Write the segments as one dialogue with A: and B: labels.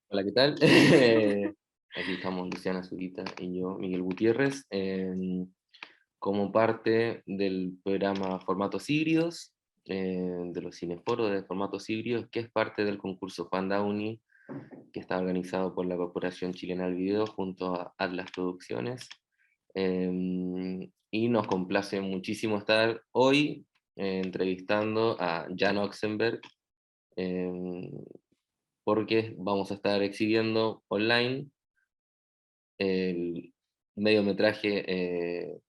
A: Hola, ¿qué tal? Aquí estamos Luciana Zurita y yo, Miguel Gutiérrez, como parte del programa Formatos Híbridos, de los Cineforo de Formatos Híbridos, que es parte del concurso Juan Downey, que está organizado por la Corporación Chilena del Video junto a Atlas Producciones. Y nos complace muchísimo estar hoy entrevistando a Jan Oxenberg, porque vamos a estar exhibiendo online el mediometraje,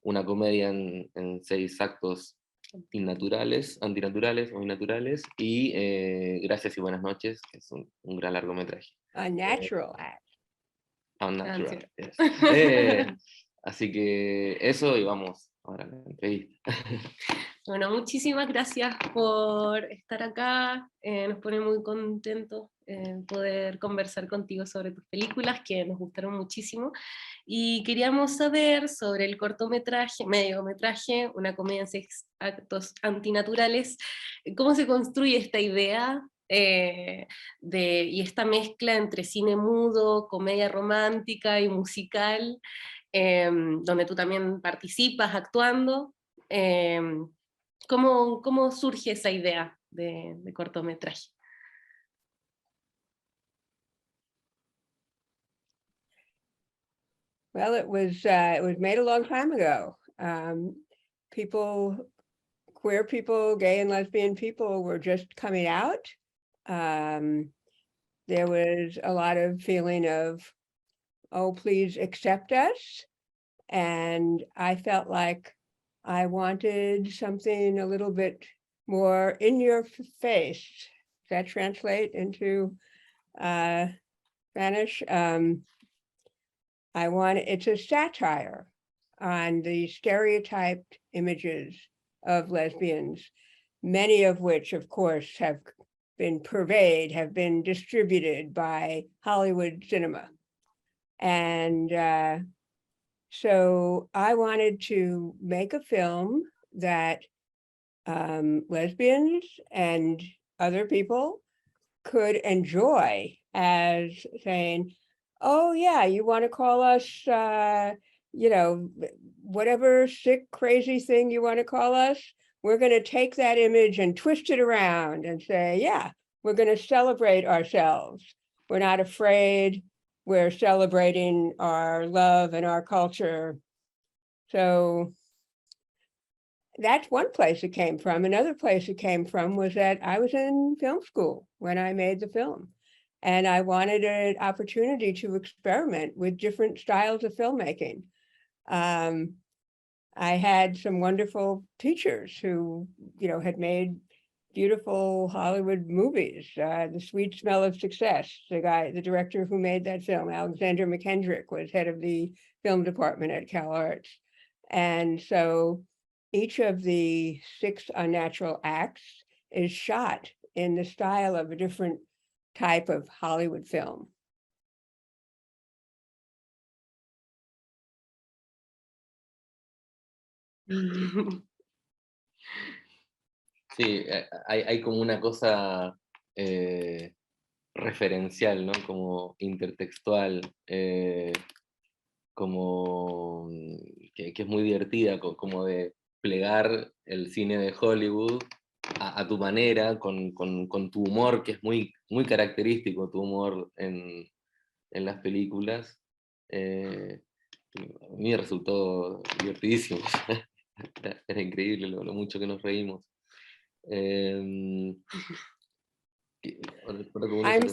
A: una comedia en 6 actos antinaturales o innaturales, y Gracias y Buenas Noches, que es un gran largometraje.
B: Unnatural Acts.
A: Unnatural, yes. Así que eso, y vamos ahora a la entrevista.
C: Bueno, muchísimas gracias por estar acá. Nos pone muy contentos poder conversar contigo sobre tus películas, que nos gustaron muchísimo. Y queríamos saber sobre el cortometraje, mediometraje, una comedia en 6 actos antinaturales. ¿Cómo se construye esta idea y esta mezcla entre cine mudo, comedia romántica y musical, donde tú también participas actuando? ¿Cómo surge esa idea de cortometraje?
B: Well, it was made a long time ago. Queer people, gay and lesbian people were just coming out. There was a lot of feeling of, oh, please accept us. And I felt like I wanted something a little bit more in your face. Does that translate into Spanish? It's a satire on the stereotyped images of lesbians, many of which, of course, have been distributed by Hollywood cinema. And so I wanted to make a film that lesbians and other people could enjoy, as saying, oh yeah, you want to call us, whatever sick, crazy thing you want to call us, we're going to take that image and twist it around and say, yeah, we're going to celebrate ourselves. We're not afraid. We're celebrating our love and our culture. So that's one place it came from. Another place it came from was that I was in film school when I made the film. And I wanted an opportunity to experiment with different styles of filmmaking. I had some wonderful teachers who, had made beautiful Hollywood movies. The Sweet Smell of Success, the director who made that film, Alexander McKendrick, was head of the film department at Cal Arts. And so each of the 6 Unnatural Acts is shot in the style of a different type of Hollywood film.
A: Sí, hay como una cosa referencial, ¿no? Como intertextual, como que es muy divertida, como de plegar el cine de Hollywood a tu manera, con tu humor, que es muy, muy característico, tu humor en las películas. A mí me resultó divertidísimo. Era increíble lo mucho que nos reímos.
B: I'm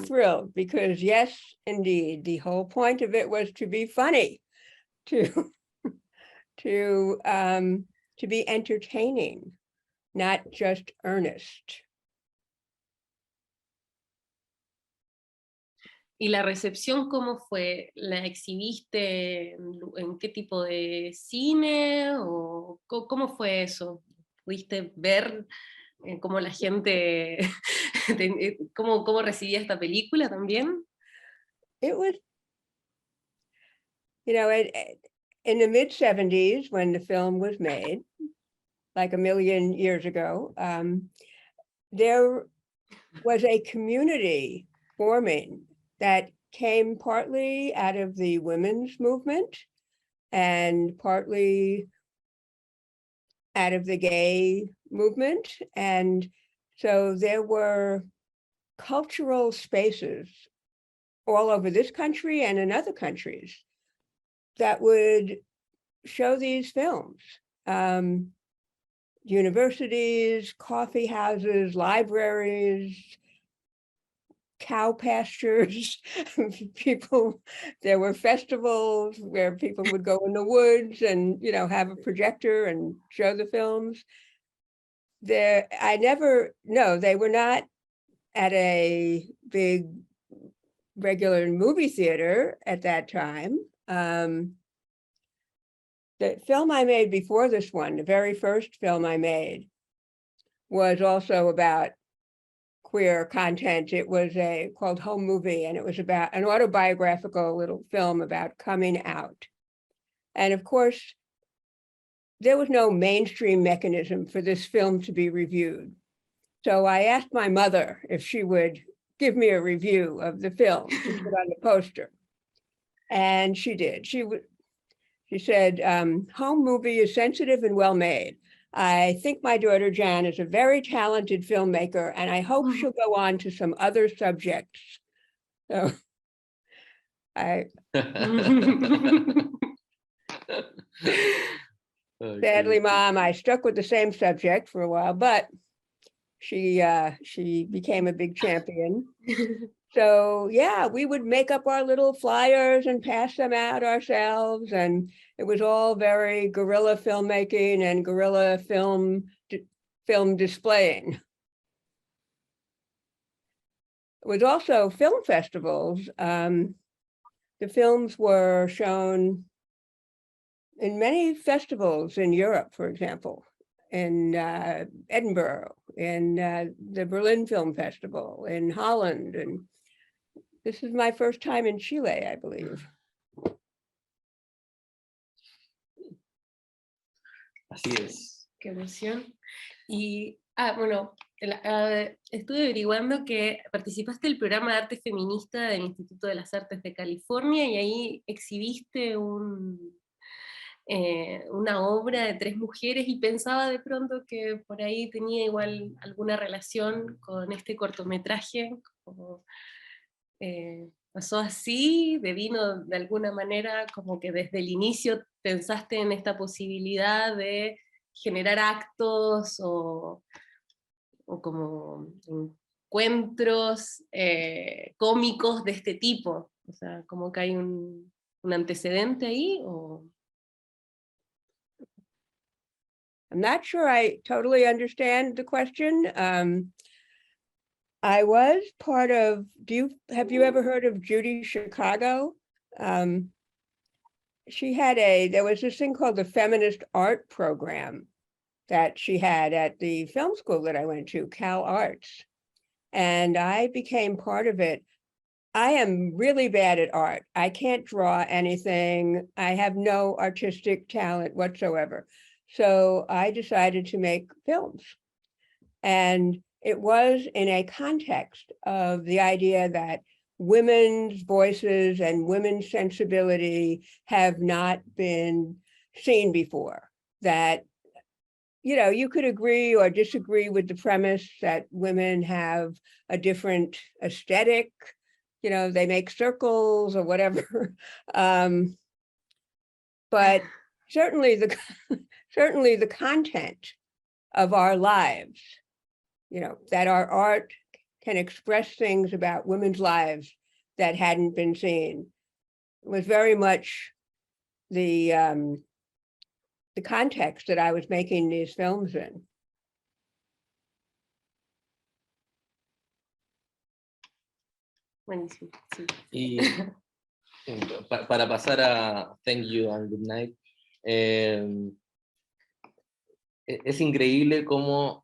B: thrilled because, yes, indeed, the whole point of it was to be funny, to be entertaining, not just earnest.
C: ¿Y la recepción cómo fue? ¿La exhibiste en qué tipo de cine? ¿O cómo fue eso? ¿Pudiste ver cómo la gente, cómo recibía esta película también?
B: It was, in the mid-70s, when the film was made, like a million years ago, there was a community forming that came partly out of the women's movement and partly out of the gay movement. And so there were cultural spaces all over this country and in other countries that would show these films. Universities, coffee houses, libraries, cow pastures, there were festivals where people would go in the woods and, you know, have a projector and show the films. They were not at a big regular movie theater at that time. The film I made before this one, the very first film I made, was also about queer content. It was called Home Movie, and it was about an autobiographical little film about coming out. And of course, there was no mainstream mechanism for this film to be reviewed. So I asked my mother if she would give me a review of the film to put on the poster. And she did. She said, Home Movie is sensitive and well made. I think my daughter Jan is a very talented filmmaker, and I hope she'll go on to some other subjects. So sadly, Mom, I stuck with the same subject for a while, but she became a big champion. So yeah, we would make up our little flyers and pass them out ourselves. And it was all very guerrilla filmmaking and guerrilla film displaying. It was also film festivals. The films were shown in many festivals in Europe, for example, in Edinburgh, in the Berlin Film Festival, in Holland. And this is my first time in Chile, I believe.
A: Así es.
C: Qué emoción. Y, bueno, estuve averiguando que participaste del programa de arte feminista del Instituto de las Artes de California y ahí exhibiste una obra de 3 mujeres y pensaba de pronto que por ahí tenía igual alguna relación con este cortometraje, como pasó así, vino de alguna manera como que desde el inicio pensaste en esta posibilidad de generar actos o como encuentros cómicos de este tipo, o sea, como que hay un antecedente ahí, o...
B: I'm not sure I totally understand the question. I was part of, have you ever heard of Judy Chicago? There was this thing called the Feminist Art Program that she had at the film school that I went to, Cal Arts. And I became part of it. I am really bad at art. I can't draw anything. I have no artistic talent whatsoever. So I decided to make films. And it was in a context of the idea that women's voices and women's sensibility have not been seen before. That, you know, you could agree or disagree with the premise that women have a different aesthetic, you know, they make circles or whatever. But certainly the content of our lives, you know, that our art can express things about women's lives that hadn't been seen, was very much the context that I was making these films in.
C: Buenísimo, sí.
A: Y para pasar a Thank You and Good Night, es increíble cómo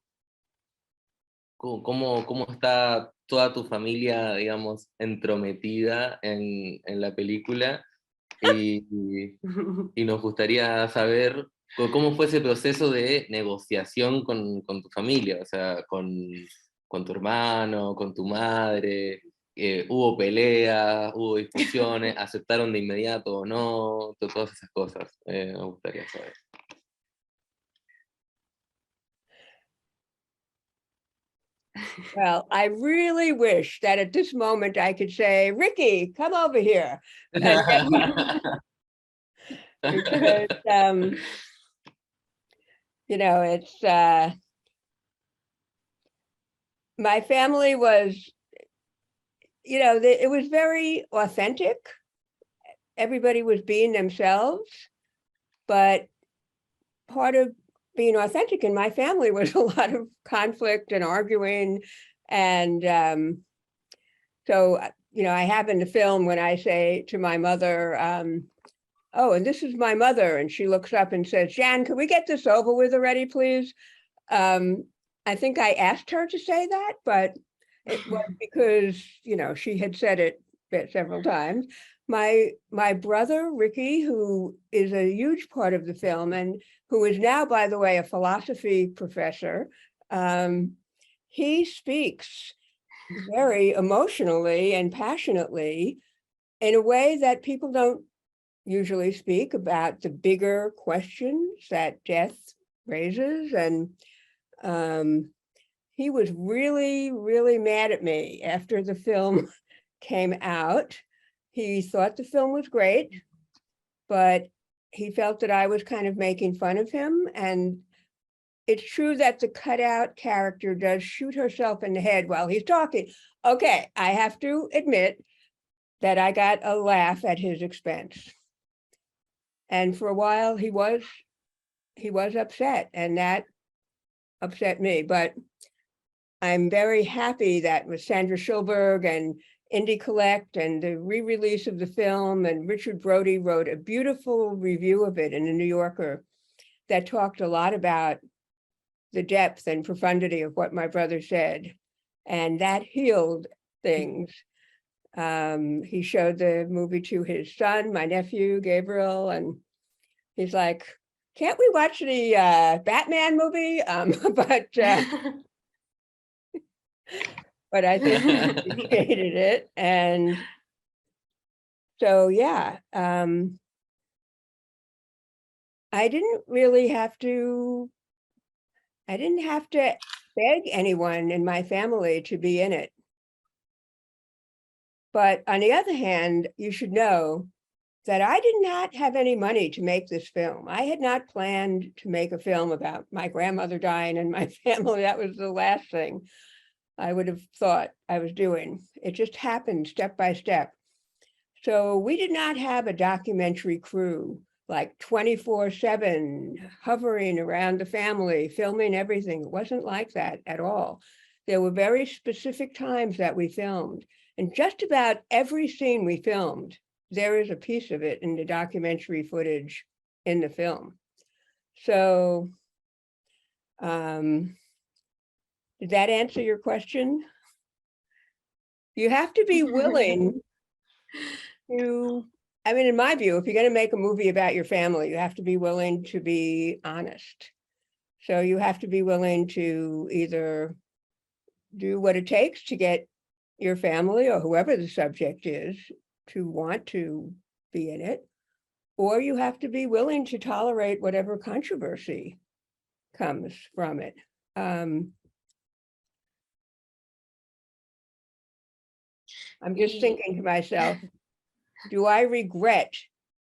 A: está toda tu familia, digamos, entrometida en la película, y nos gustaría saber cómo fue ese proceso de negociación con tu familia, o sea, con tu hermano, con tu madre, hubo peleas, hubo discusiones, aceptaron de inmediato o no, todas esas cosas, me gustaría saber.
B: Well, I really wish that at this moment I could say, Ricky, come over here. And because, you know, it's, my family was, you know, it was very authentic. Everybody was being themselves, but part of being authentic in my family was a lot of conflict and arguing. And so, you know, I have in the film when I say to my mother, oh, and this is my mother, and she looks up and says, Jan, can we get this over with already, please? I think I asked her to say that, but it was because, you know, she had said it several times. My brother, Ricky, who is a huge part of the film and who is now, by the way, a philosophy professor, he speaks very emotionally and passionately in a way that people don't usually speak about the bigger questions that death raises. And he was really, really mad at me after the film came out. He thought the film was great, but he felt that I was kind of making fun of him. And it's true that the cutout character does shoot herself in the head while he's talking. Okay, I have to admit that I got a laugh at his expense. And for a while he was upset, and that upset me. But I'm very happy that with Sandra Schulberg and Indie Collect and the re-release of the film, and Richard Brody wrote a beautiful review of it in the New Yorker that talked a lot about the depth and profundity of what my brother said, and that healed things. He showed the movie to his son, my nephew, Gabriel, and he's like, can't we watch the Batman movie? But I think he appreciated it. And so, yeah, I didn't have to beg anyone in my family to be in it. But on the other hand, you should know that I did not have any money to make this film. I had not planned to make a film about my grandmother dying and my family. That was the last thing I would have thought I was doing. It just happened step by step. So we did not have a documentary crew like 24/7 hovering around the family, filming everything. It wasn't like that at all. There were very specific times that we filmed, and just about every scene we filmed, there is a piece of it in the documentary footage in the film. So, did that answer your question? You have to be willing to, I mean, in my view, if you're going to make a movie about your family, you have to be willing to be honest. So you have to be willing to either do what it takes to get your family or whoever the subject is to want to be in it, or you have to be willing to tolerate whatever controversy comes from it. I'm just thinking to myself, do I regret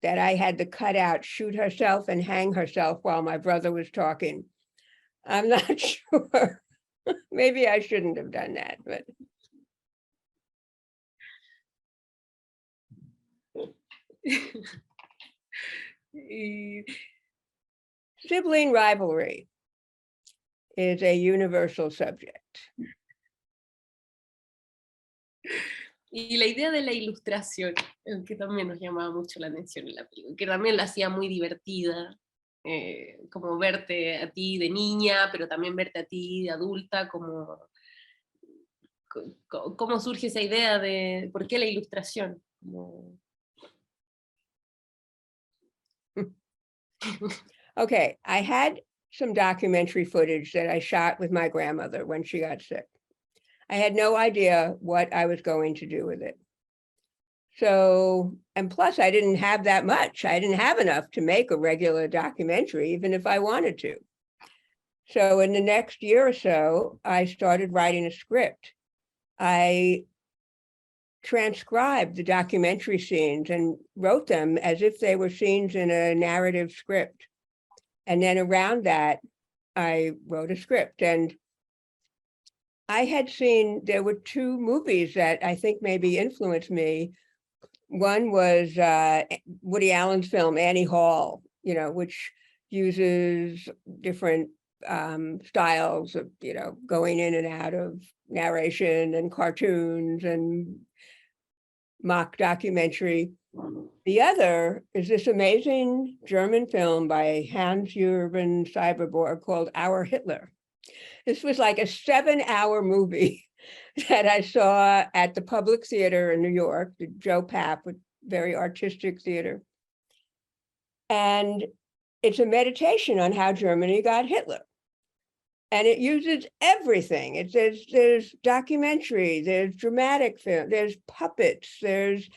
B: that I had the cutout shoot herself and hang herself while my brother was talking? I'm not sure. Maybe I shouldn't have done that, but. Sibling rivalry is a universal subject.
C: Y la idea de la ilustración, que también nos llamaba mucho la atención en la película, que también la hacía muy divertida, como verte a ti de niña, pero también verte a ti de adulta, como cómo surge esa idea de por qué la ilustración. Como...
B: Okay, I had some documentary footage that I shot with my grandmother when she got sick. I had no idea what I was going to do with it. So, and plus I didn't have that much. I didn't have enough to make a regular documentary, even if I wanted to. So in the next year or so, I started writing a script. I transcribed the documentary scenes and wrote them as if they were scenes in a narrative script. And then around that, I wrote a script. And I had seen, there were two movies that I think maybe influenced me. One was Woody Allen's film, Annie Hall, which uses different styles of, going in and out of narration and cartoons and mock documentary. The other is this amazing German film by Hans-Jürgen Seiberborg called Our Hitler. This was like a 7-hour movie that I saw at the Public Theater in New York, the Joe Papp, very artistic theater. And it's a meditation on how Germany got Hitler. And it uses everything. There's documentary, there's dramatic film, there's puppets, there's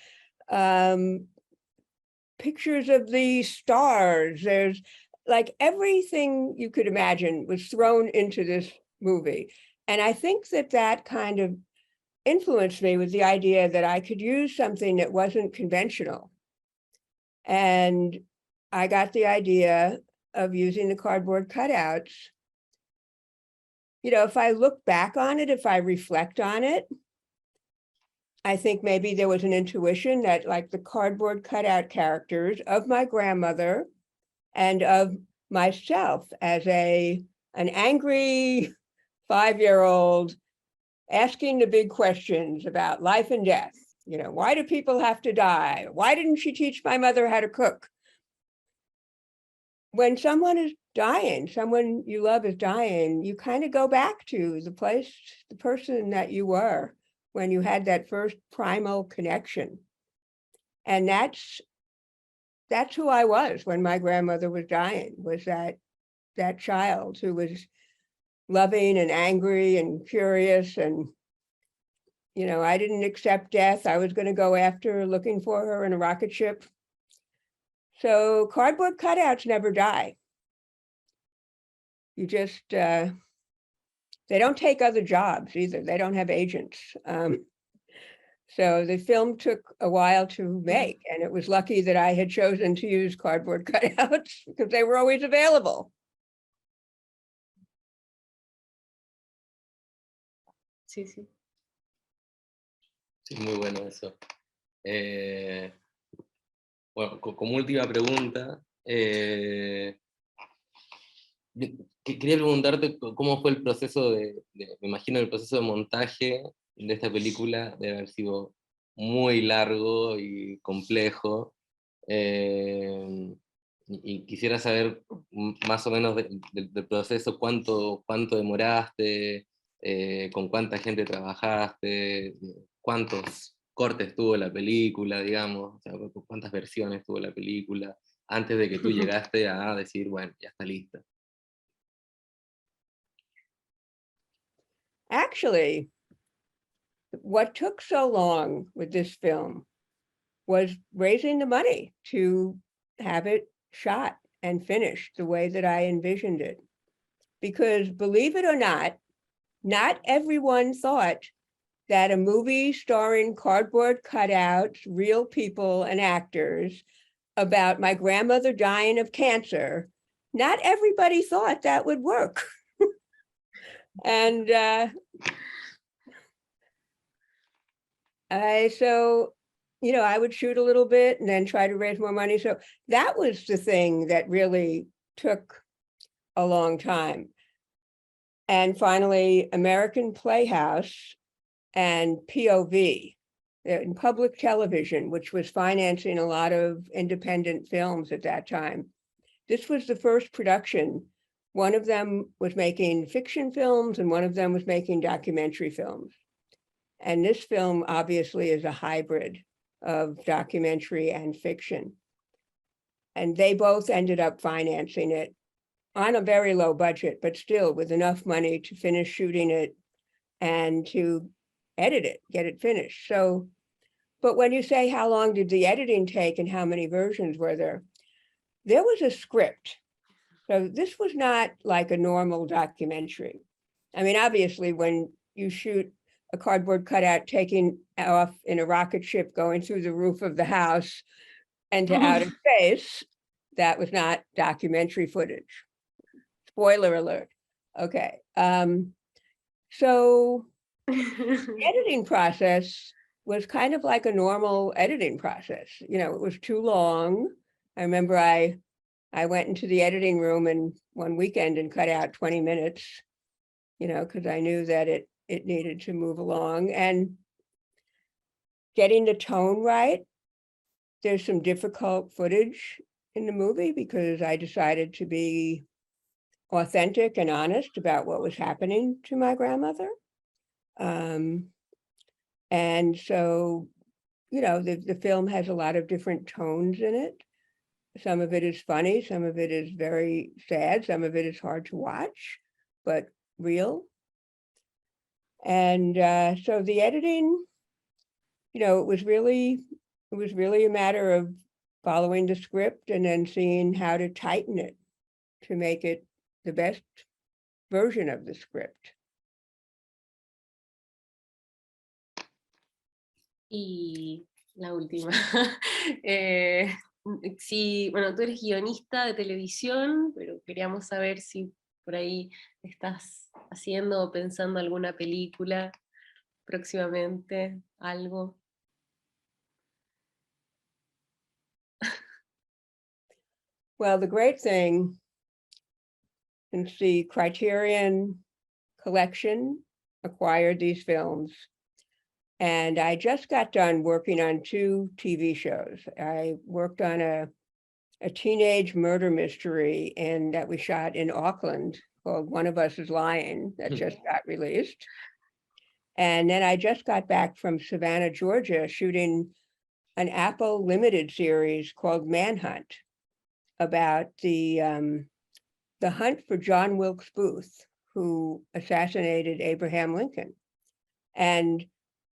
B: pictures of the stars, there's like everything you could imagine was thrown into this movie. And I think that kind of influenced me with the idea that I could use something that wasn't conventional. And I got the idea of using the cardboard cutouts. If I look back on it, if I reflect on it, I think maybe there was an intuition that like the cardboard cutout characters of my grandmother and of myself as an angry 5-year-old asking the big questions about life and death. Why do people have to die? Why didn't she teach my mother how to cook? When someone is dying, someone you love is dying, you kind of go back to the place, the person that you were when you had that first primal connection. And that's who I was when my grandmother was dying, was that child who was loving and angry and curious. And, I didn't accept death. I was going to go after her, looking for her in a rocket ship. So cardboard cutouts never die. You just, they don't take other jobs either. They don't have agents. So the film took a while to make, and it was lucky that I had chosen to use cardboard cutouts because they were always available.
C: Sí, sí.
A: Sí, muy bueno eso. Bueno, como última pregunta, quería preguntarte cómo fue el proceso me imagino el proceso de montaje de esta película debe haber sido muy largo y complejo, y quisiera saber más o menos del proceso, cuánto demoraste, con cuánta gente trabajaste, cuántos cortes tuvo la película, digamos, o sea, cuántas versiones tuvo la película, antes de que tú llegaste a decir, bueno, ya está lista.
B: Actually, what took so long with this film was raising the money to have it shot and finished the way that I envisioned it. Because believe it or not everyone thought that a movie starring cardboard cutouts, real people and actors about my grandmother dying of cancer, not everybody thought that would work. And I would shoot a little bit and then try to raise more money. So that was the thing that really took a long time. And finally, American Playhouse and POV in public television, which was financing a lot of independent films at that time. This was the first production. One of them was making fiction films and one of them was making documentary films. And this film obviously is a hybrid of documentary and fiction. And they both ended up financing it on a very low budget, but still with enough money to finish shooting it and to edit it, get it finished. So, but when you say how long did the editing take and how many versions were there was a script. So this was not like a normal documentary. I mean, obviously, when you shoot a cardboard cutout taking off in a rocket ship going through the roof of the house and to outer space, that was not documentary footage. Spoiler alert. Okay. So the editing process was kind of like a normal editing process. You know, it was too long. I remember I went into the editing room and one weekend and cut out 20 minutes, you know, because I knew that it needed to move along. And getting the tone right, there's some difficult footage in the movie because I decided to be authentic and honest about what was happening to my grandmother. And so, you know, the film has a lot of different tones in it. Some of it is funny, some of it is very sad, some of it is hard to watch, but real. And so the editing, you know, it was really a matter of following the script and then seeing how to tighten it to make it the best version of the script.
C: Y la última. Sí, bueno, tú eres guionista de televisión, pero queríamos saber si por ahí estás haciendo o pensando alguna película próximamente, algo.
B: Well, the great thing, since the Criterion Collection acquired these films, and I just got done working on 2 TV shows. I worked on a teenage murder mystery that we shot in Auckland called One of Us is Lying, that just got released. And then I just got back from Savannah, Georgia, shooting an Apple limited series called Manhunt about the hunt for John Wilkes Booth, who assassinated Abraham Lincoln. And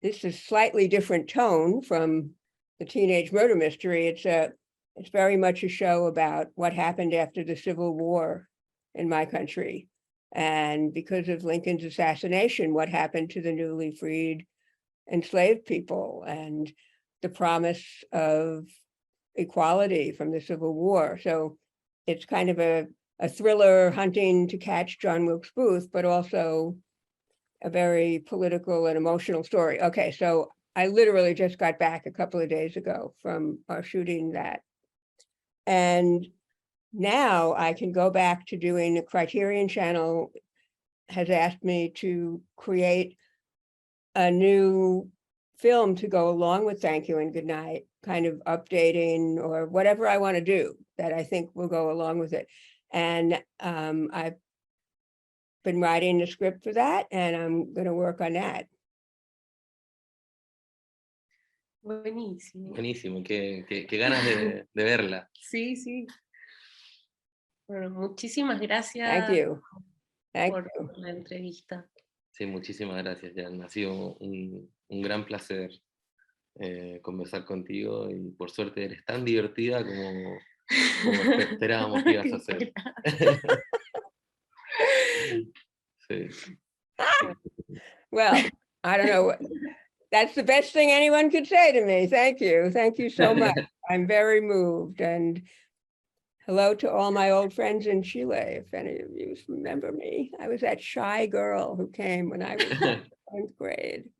B: this is slightly different tone from the teenage murder mystery. It's very much a show about what happened after the Civil War in my country. And because of Lincoln's assassination, what happened to the newly freed enslaved people and the promise of equality from the Civil War. So it's kind of a thriller hunting to catch John Wilkes Booth, but also a very political and emotional story. Okay, so I literally just got back a couple of days ago from our shooting that. And now I can go back to doing the Criterion Channel has asked me to create a new film to go along with Thank You and Goodnight, kind of updating or whatever I want to do that I think will go along with it. And I've been writing the script for that, and I'm going to work on that.
C: Buenísimo.
A: Buenísimo, qué ganas de verla.
C: Sí, sí. Bueno, muchísimas gracias.
B: Thank you.
C: Por la entrevista.
A: Sí, muchísimas gracias, Jan. Ha sido un gran placer conversar contigo y por suerte eres tan divertida como esperábamos que ibas a ser. Sí.
B: Well, I don't know. That's the best thing anyone could say to me. Thank you. Thank you so much. I'm very moved. And hello to all my old friends in Chile, if any of you remember me. I was that shy girl who came when I was in 10th grade.